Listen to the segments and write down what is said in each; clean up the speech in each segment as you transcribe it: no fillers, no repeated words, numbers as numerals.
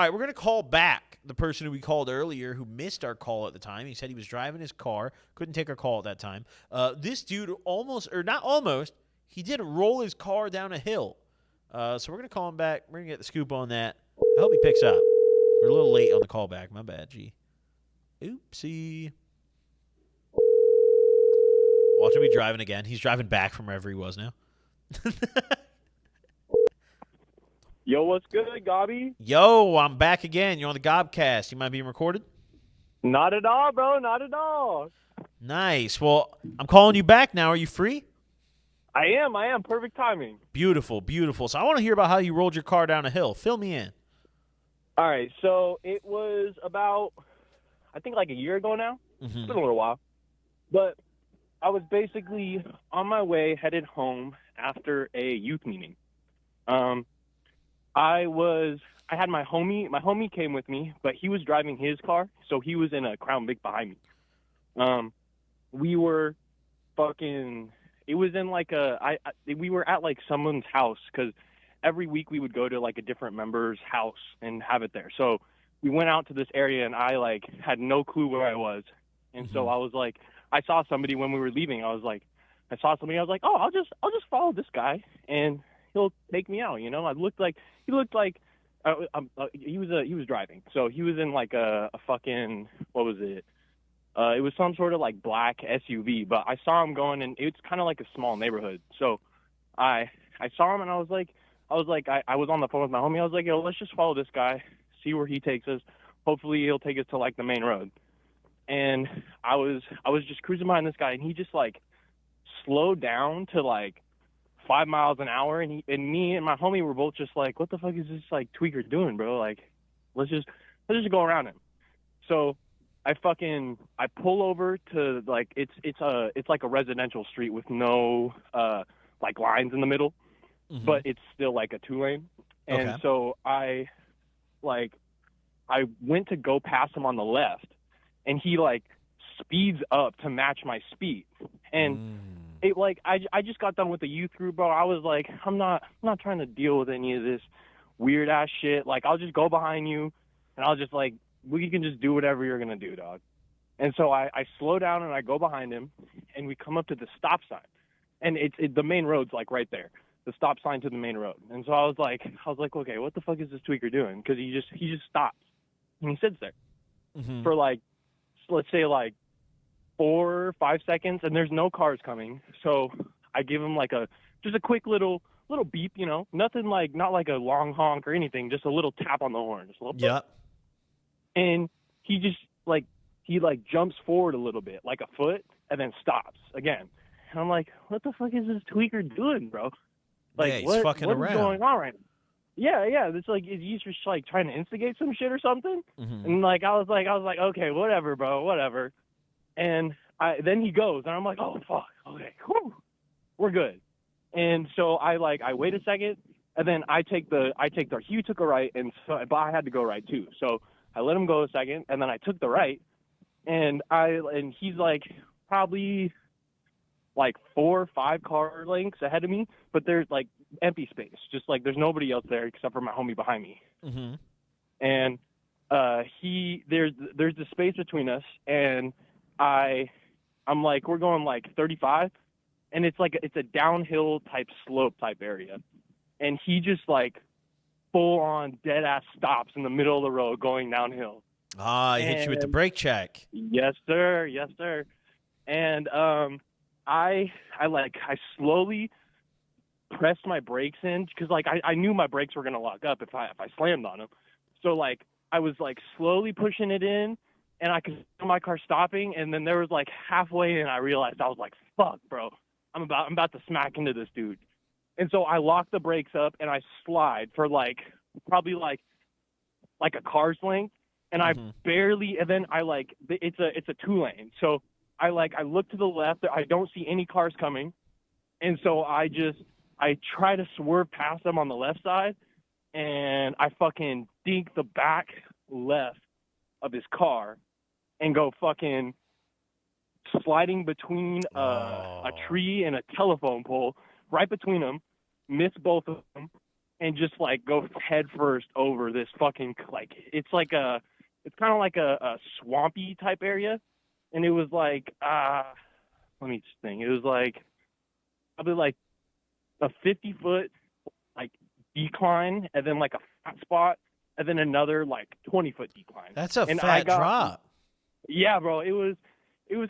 All right, we're going to call back the person who we called earlier who missed our call at the time. He said he was driving his car, couldn't take our call at that time. This dude not almost, he did roll his car down a hill. So we're going to call him back. We're going to get the scoop on that. I hope he picks up. We're a little late on the call back. My bad, G. Oopsie. Watch him be driving again. He's driving back from wherever he was now. Yo, what's good, Gobby? Yo, I'm back again. You're on the Gobcast. You mind being recorded? Not at all, bro. Not at all. Nice. Well, I'm calling you back now. Are you free? I am. Perfect timing. Beautiful, beautiful. So I want to hear about how you rolled your car down a hill. Fill me in. All right. So it was about, I think, like a year ago now. Mm-hmm. It's been a little while. But I was basically on my way, headed home after a youth meeting. I had my homie came with me, but he was driving his car, so he was in a Crown Vic behind me. We were it was in like we were at like someone's house, because every week we would go to like a different member's house and have it there. So we went out to this area, and I like had no clue where I was. And so I was like, I saw somebody when we were leaving. I was like, oh, I'll just follow this guy and he'll take me out. You know, he looked like he was driving. So he was in like a fucking, what was it? It was some sort of like black SUV, but I saw him going, and it's kind of like a small neighborhood. So I saw him, and I was on the phone with my homie. I was like, yo, let's just follow this guy, see where he takes us. Hopefully he'll take us to like the main road. And I was just cruising behind this guy, and he just like slowed down to like 5 miles an hour, and me and my homie were both just like, what the fuck is this like tweaker doing, bro? Like, let's just go around him. So I pull over to like, it's like a residential street with no like lines in the middle, but it's still like a 2-lane. And so I went to go past him on the left, and he like speeds up to match my speed. And it like, I just got done with the youth group, bro. I was like, I'm not trying to deal with any of this weird ass shit. Like, I'll just go behind you, and I'll just like, we can just do whatever you're gonna do, dog. And so I slow down, and I go behind him, and we come up to the stop sign, and the main road's like right there, the stop sign to the main road. And so I was like, okay, what the fuck is this tweaker doing? Because he just stops, and he sits there for like, let's say like 4 or 5 seconds, and there's no cars coming. So I give him like just a quick little beep, you know, nothing like, not like a long honk or anything, just a little tap on the horn, just a little. Yep. And he just like, he jumps forward a little bit, like a foot, and then stops again. And I'm like, what the fuck is this tweaker doing, bro? Like, yeah, he's fucking around. What's going on right now? Yeah. It's like, he's just like trying to instigate some shit or something. And like, I was like, okay, whatever, bro, whatever. And then he goes, and I'm like, oh fuck, okay, whew, we're good. And so I wait a second, and then he took a right, and so, but I had to go right too. So I let him go a second, and then I took the right, and he's like probably like 4 or 5 car lengths ahead of me, but there's like empty space, just like there's nobody else there except for my homie behind me. And there's the space between us, and I'm like, we're going like 35, and it's a downhill type slope type area, and he just like full on dead ass stops in the middle of the road going downhill. He hit you with the brake check. Yes, sir. And I slowly pressed my brakes in, because like I knew my brakes were gonna lock up if I slammed on them. So like I was like slowly pushing it in, and I could feel my car stopping, and then there was like halfway in, I realized, I was like, fuck, bro, I'm about to smack into this dude. And so I locked the brakes up, and I slide for like probably like a car's length, and I barely, and then I like, it's a 2-lane. So I look to the left, I don't see any cars coming, and so I try to swerve past them on the left side, and I fucking dink the back left of his car and go fucking sliding between a tree and a telephone pole, right between them, miss both of them, and just like go head first over this fucking like it's kind of like a swampy type area, and it was like let me just think. It was like probably like a 50-foot like decline, and then like a flat spot, and then another like 20-foot decline. That's a and fat drop. Yeah, bro. It was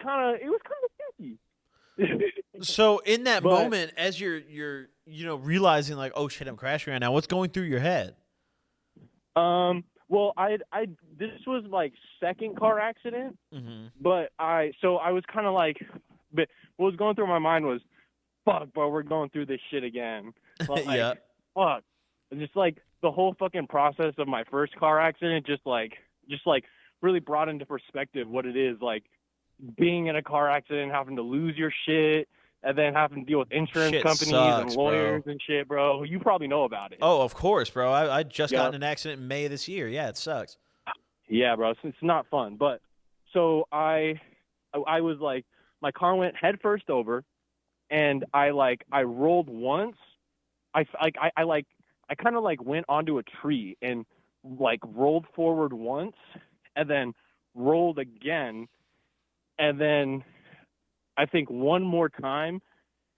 kind of sketchy. So in that But, moment, as you're realizing like, oh shit, I'm crashing right now. What's going through your head? well, this was like second car accident, but I was kind of like, but what was going through my mind was, fuck, bro, we're going through this shit again. Like, Yeah. fuck. Just like the whole fucking process of my first car accident, just like really brought into perspective what it is like being in a car accident, having to lose your shit, and then having to deal with insurance Shit companies sucks, and lawyers bro. and shit, bro. You probably know about it. Oh, of course, bro. I just got Yeah. in an accident in May of this year. Yeah, it sucks. Yeah, bro. It's not fun. But so I was like, my car went head first over, and I rolled once. I kind of like went onto a tree and like rolled forward once, and then rolled again, and then I think one more time,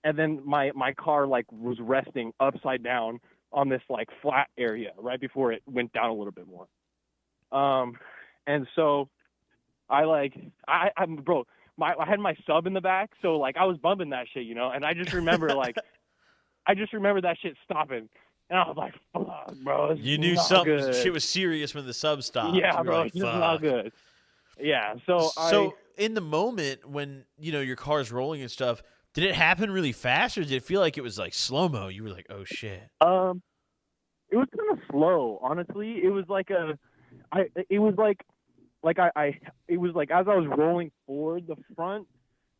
and then my car like was resting upside down on this like flat area right before it went down a little bit more. And so I'm bro, I had my sub in the back, so like I was bumping that shit, and I just remember that shit stopping, and I was like, fuck, bro, You knew shit was serious when the sub stopped. Yeah, bro, like, it's just not good. Yeah, so in the moment when your car's rolling and stuff, did it happen really fast, or did it feel like it was like slow mo? You were like, oh shit. it was kind of slow, honestly. It was like it was like as I was rolling forward the front,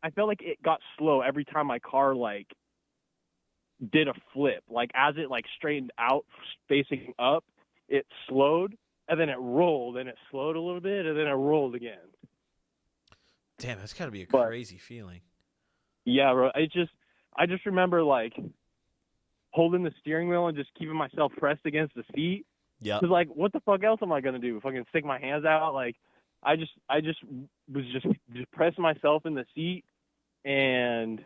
I felt like it got slow every time my car like did a flip. Like as it like straightened out facing up, it slowed, and then it rolled, and it slowed a little bit, and then it rolled again. Damn, that's got to be a crazy feeling. Yeah, bro. I just remember like holding the steering wheel and just keeping myself pressed against the seat. Yeah. Because like, what the fuck else am I gonna do? Fucking stick my hands out? Like, I just was just pressing myself in the seat, and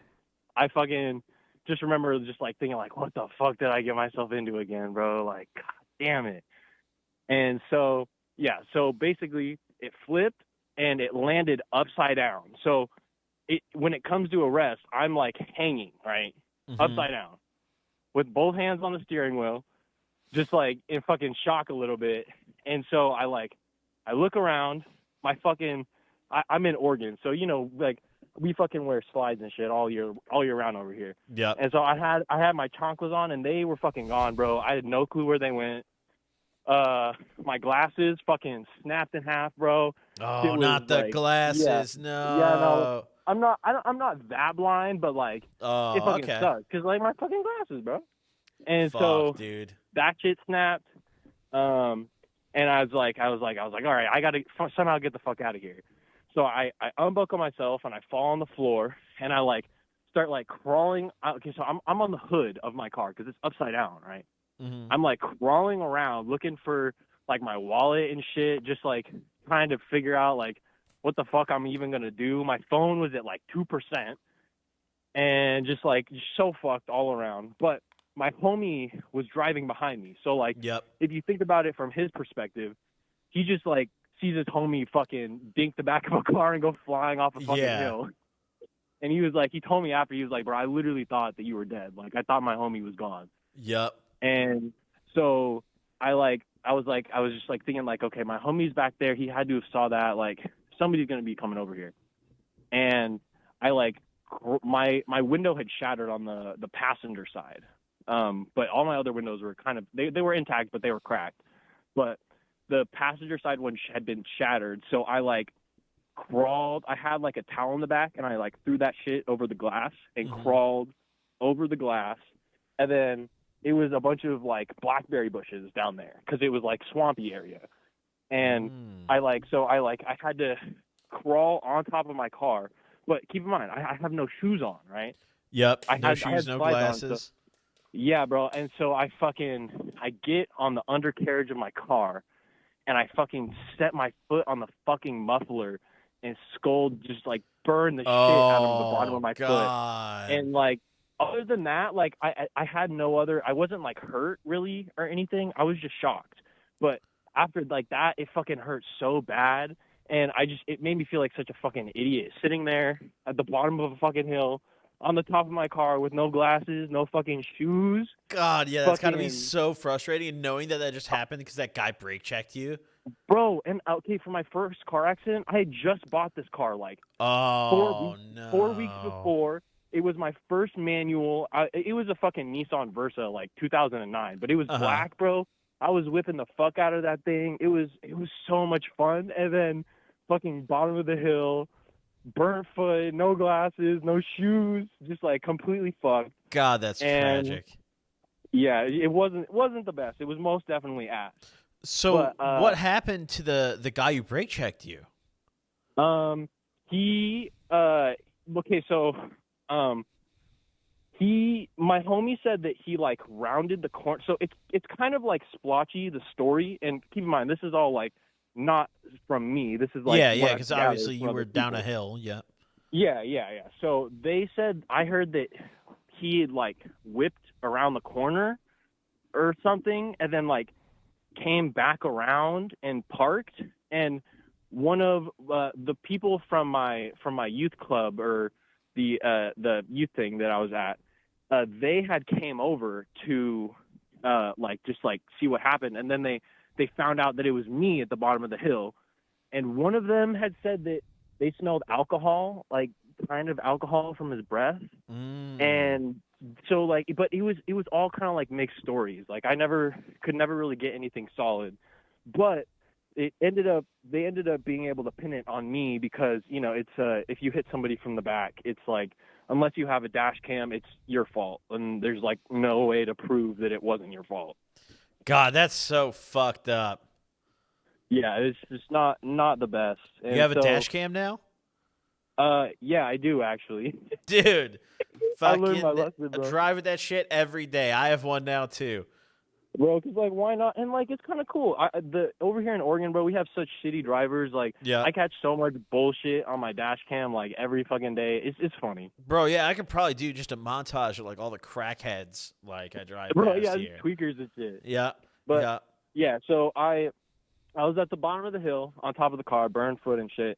I fucking just remember just like thinking like, what the fuck did I get myself into again, bro? Like, god damn it. And so yeah, so basically it flipped and it landed upside down. So when it comes to a rest, I'm like hanging, right? Upside down with both hands on the steering wheel, just like in fucking shock a little bit. And so I look around, I'm in Oregon. So, like we fucking wear slides and shit all year round over here. Yeah. And so I had my chanclas on, and they were fucking gone, bro. I had no clue where they went. My glasses fucking snapped in half, bro. Oh, not the glasses. Yeah, no. Yeah, no. I'm not that blind, but like Oh, it fucking okay. sucks because like my fucking glasses, bro. And Fuck, so dude. that shit snapped. And I was like, all right, I gotta somehow get the fuck out of here. So I unbuckle myself and I fall on the floor and I like start like crawling. Okay, so I'm on the hood of my car because it's upside down, right? I'm like crawling around looking for like my wallet and shit, just like trying to figure out like what the fuck I'm even gonna do. My phone was at like 2%, and just like so fucked all around. But my homie was driving behind me, so like, if you think about it from his perspective, he just like sees his homie fucking dink the back of a car and go flying off a fucking hill. And he was like, he told me after, he was like, bro, I literally thought that you were dead. Like I thought my homie was gone. Yep. And so I was just like thinking like, okay, my homie's back there. He had to have saw that. Like somebody's going to be coming over here. And I like, my window had shattered on the passenger side. But all my other windows were kind of, they were intact, but they were cracked. But the passenger side one had been shattered. So I like crawled, I had like a towel in the back and I like threw that shit over the glass and crawled over the glass. And then it was a bunch of like blackberry bushes down there because it was like swampy area. And I had to crawl on top of my car. But keep in mind, I have no shoes on, right? Yep. No shoes, no glasses. Yeah, bro. And so I get on the undercarriage of my car, and I fucking set my foot on the fucking muffler, and skull just like burned the shit out of the bottom Oh of my foot. God. And like other than that, like I had no other. I wasn't like hurt really or anything. I was just shocked. But after like that, it fucking hurt so bad, and it made me feel like such a fucking idiot sitting there at the bottom of a fucking hill on the top of my car with no glasses, no fucking shoes. God, yeah, that's got to be Fucking so frustrating, and knowing that just happened because that guy brake checked you. bro, and okay, for my first car accident, I had just bought this car like four Oh weeks, 4 weeks no. before. It was my first manual. It was a fucking Nissan Versa, like 2009, but it was Uh-huh. black, bro. I was whipping the fuck out of that thing. It was so much fun. And then fucking bottom of the hill, burnt foot, no glasses, no shoes, just like completely fucked. God, that's And tragic. yeah, it wasn't the best. It was most definitely ass. So, But what happened to the guy who brake checked you? he okay, so my homie said that he like rounded the corner. So it's kind of like splotchy, the story, and keep in mind this is all like not from me. This is like Yeah, what yeah, I because gathered obviously from you other were down people. a hill. Yeah. Yeah. So they said I heard that he had like whipped around the corner or something, and then like came back around and parked, and one of the people from my youth club or the youth thing that I was at, they had came over to like just like see what happened, and then they found out that it was me at the bottom of the hill, and one of them had said that they smelled alcohol, like kind of alcohol from his breath, Mm. and so like but it was all kind of like mixed stories. Like I could never really get anything solid, but they ended up being able to pin it on me because it's if you hit somebody from the back, it's like unless you have a dash cam, it's your fault, and there's like no way to prove that it wasn't your fault. God, that's so fucked up. Yeah, it's just not the best. You And have a so dash cam now? yeah, I do actually. Dude, I learned my fucking lesson, bro. drive with that shit every day. I have one now too. Bro, cause like why not? And like it's kind of cool. The over here in Oregon, bro, we have such shitty drivers. Like Yeah. I catch so much bullshit on my dash cam like every fucking day. It's funny, Bro, yeah, I could probably do just a montage of like all the crackheads like I drive bro. past Yeah, just here. tweakers and shit. Yeah. But Yeah. yeah, so I was at the bottom of the hill on top of the car, burned foot and shit.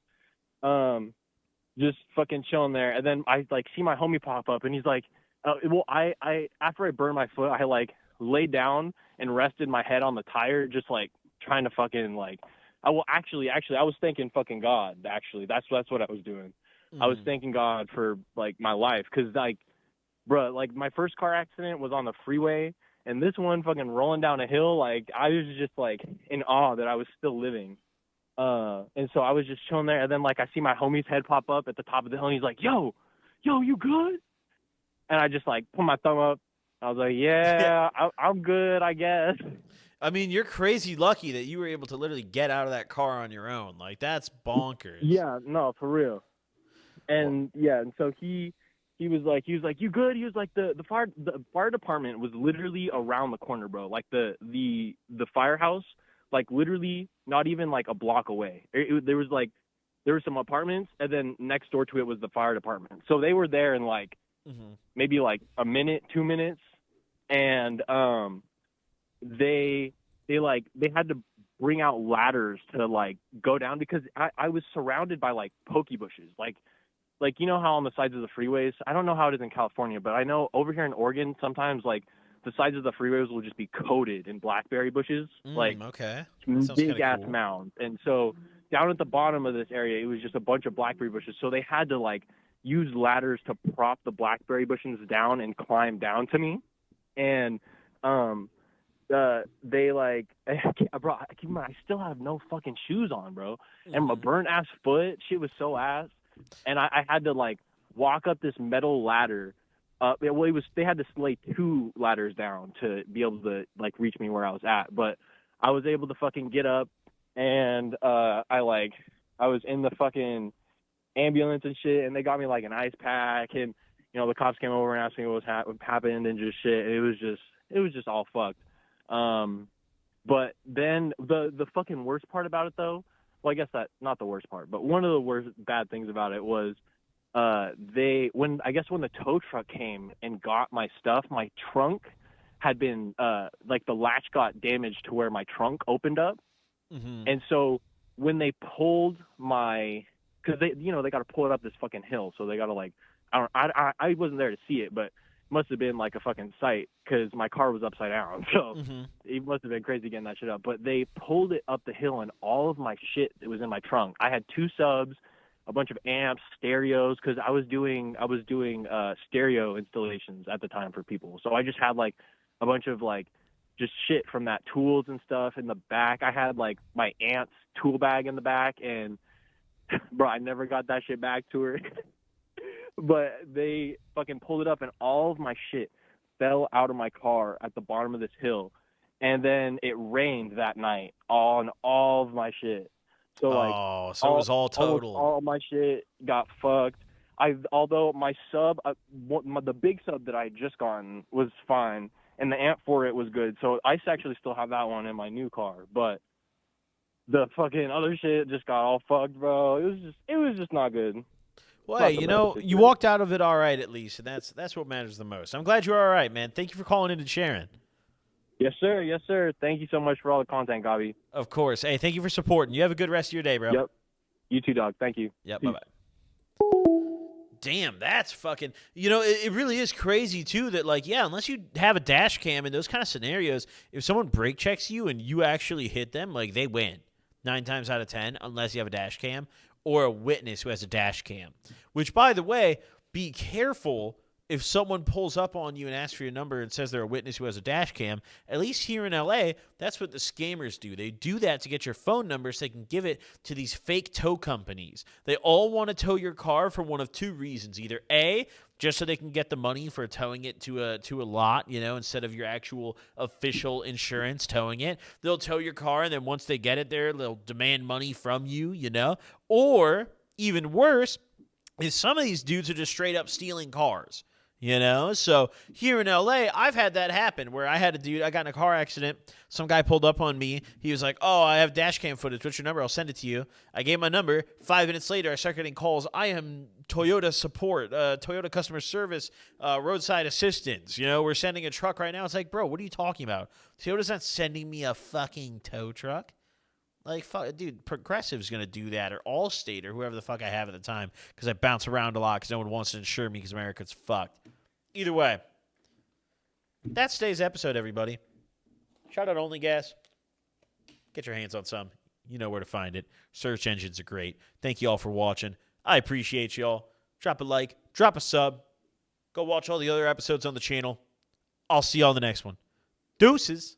Just fucking chilling there, and then I like see my homie pop up, and he's like, well, I after I burned my foot, I like laid down and rested my head on the tire, just like trying to fucking like, actually, I was thanking fucking God. Actually, that's what I was doing. I was Mm. thanking God for like my life, cause like, bro, like my first car accident was on the freeway, and this one fucking rolling down a hill, like I was just like in awe that I was still living. And so I was just chilling there, and then like I see my homie's head pop up at the top of the hill, and he's like, "Yo, you good?" And I just like put my thumb up. I was like, "Yeah, I'm good, I guess." I mean, you're crazy lucky that you were able to literally get out of that car on your own. Like that's bonkers. Yeah, no, for real. Well, And yeah, and so he was like, "You good?" He was like, the fire department was literally around the corner, bro. Like the firehouse, like literally not even like a block away. There was like there were some apartments, and then next door to it was the fire department. So they were there in like mhm. maybe like a minute, 2 minutes, and they had to bring out ladders to like go down because I was surrounded by like pokey bushes, like you know how on the sides of the freeways, I don't know how it is in California, but I know over here in Oregon sometimes like the sides of the freeways will just be coated in blackberry bushes, like Okay. That sounds kind big of ass cool. mounds. And so down at the bottom of this area, it was just a bunch of blackberry bushes. So they had to like use ladders to prop the blackberry bushes down and climb down to me. And they like, bro, keep in mind, I still have no fucking shoes on, bro, and my Mhm. burnt ass foot, shit was so ass, and I had to like walk up this metal ladder. They had to lay two ladders down to be able to like reach me where I was at, but I was able to fucking get up, and I was in the fucking ambulance and shit, and they got me like an ice pack, and the cops came over and asked me what happened and just shit. It was just all fucked. But then the fucking worst part about it though, well, I guess that not the worst part, but one of the worst bad things about it was when the tow truck came and got my stuff, my trunk had been like the latch got damaged to where my trunk opened up. Mm-hmm. And so when they pulled because they got to pull it up this fucking hill, so they got to like, I wasn't there to see it, but it must have been like a fucking sight because my car was upside down, so it must have been crazy getting that shit up. But they pulled it up the hill, and all of my shit that was in my trunk. I had 2 subs, a bunch of amps, stereos, because I was doing stereo installations at the time for people. So I just had like a bunch of like just shit from that, tools and stuff in the back. I had like my aunt's tool bag in the back, and bro, I never got that shit back to her. But they fucking pulled it up, and all of my shit fell out of my car at the bottom of this hill. And then it rained that night on all of my shit. So like, so it was all total. All my shit got fucked. Although my sub, the big sub that I had just gotten was fine, and the amp for it was good. So I actually still have that one in my new car. But the fucking other shit just got all fucked, bro. It was just not good. Well, hey, you walked out of it all right at least, and that's what matters the most. I'm glad you're all right, man. Thank you for calling in and sharing. Yes, sir. Yes, sir. Thank you so much for all the content, Gobby. Of course. Hey, thank you for supporting. You have a good rest of your day, bro. Yep. You too, dog. Thank you. Yep. Bye-bye. Damn, that's fucking... it really is crazy, too, that, like, yeah, unless you have a dash cam in those kind of scenarios, if someone brake checks you and you actually hit them, like, they win 9 times out of 10, unless you have a dash cam or a witness who has a dash cam. Which, by the way, be careful if someone pulls up on you and asks for your number and says they're a witness who has a dash cam. At least here in LA, that's what the scammers do. They do that to get your phone number so they can give it to these fake tow companies. They all want to tow your car for one of 2 reasons. Either A, just so they can get the money for towing it to a lot, instead of your actual official insurance towing it. They'll tow your car, and then once they get it there, they'll demand money from you, Or, even worse, is some of these dudes are just straight up stealing cars. So here in LA, I've had that happen where I got in a car accident. Some guy pulled up on me. He was like, "Oh, I have dash cam footage. What's your number? I'll send it to you." I gave my number. 5 minutes later, I start getting calls. I am Toyota support, Toyota customer service, roadside assistance. We're sending a truck right now. It's like, bro, what are you talking about? Toyota's not sending me a fucking tow truck. Like, fuck, dude, Progressive's going to do that, or Allstate, or whoever the fuck I have at the time, because I bounce around a lot because no one wants to insure me because America's fucked. Either way, that's today's episode, everybody. Shout out Only Gas. Get your hands on some. You know where to find it. Search engines are great. Thank you all for watching. I appreciate y'all. Drop a like. Drop a sub. Go watch all the other episodes on the channel. I'll see y'all on the next one. Deuces.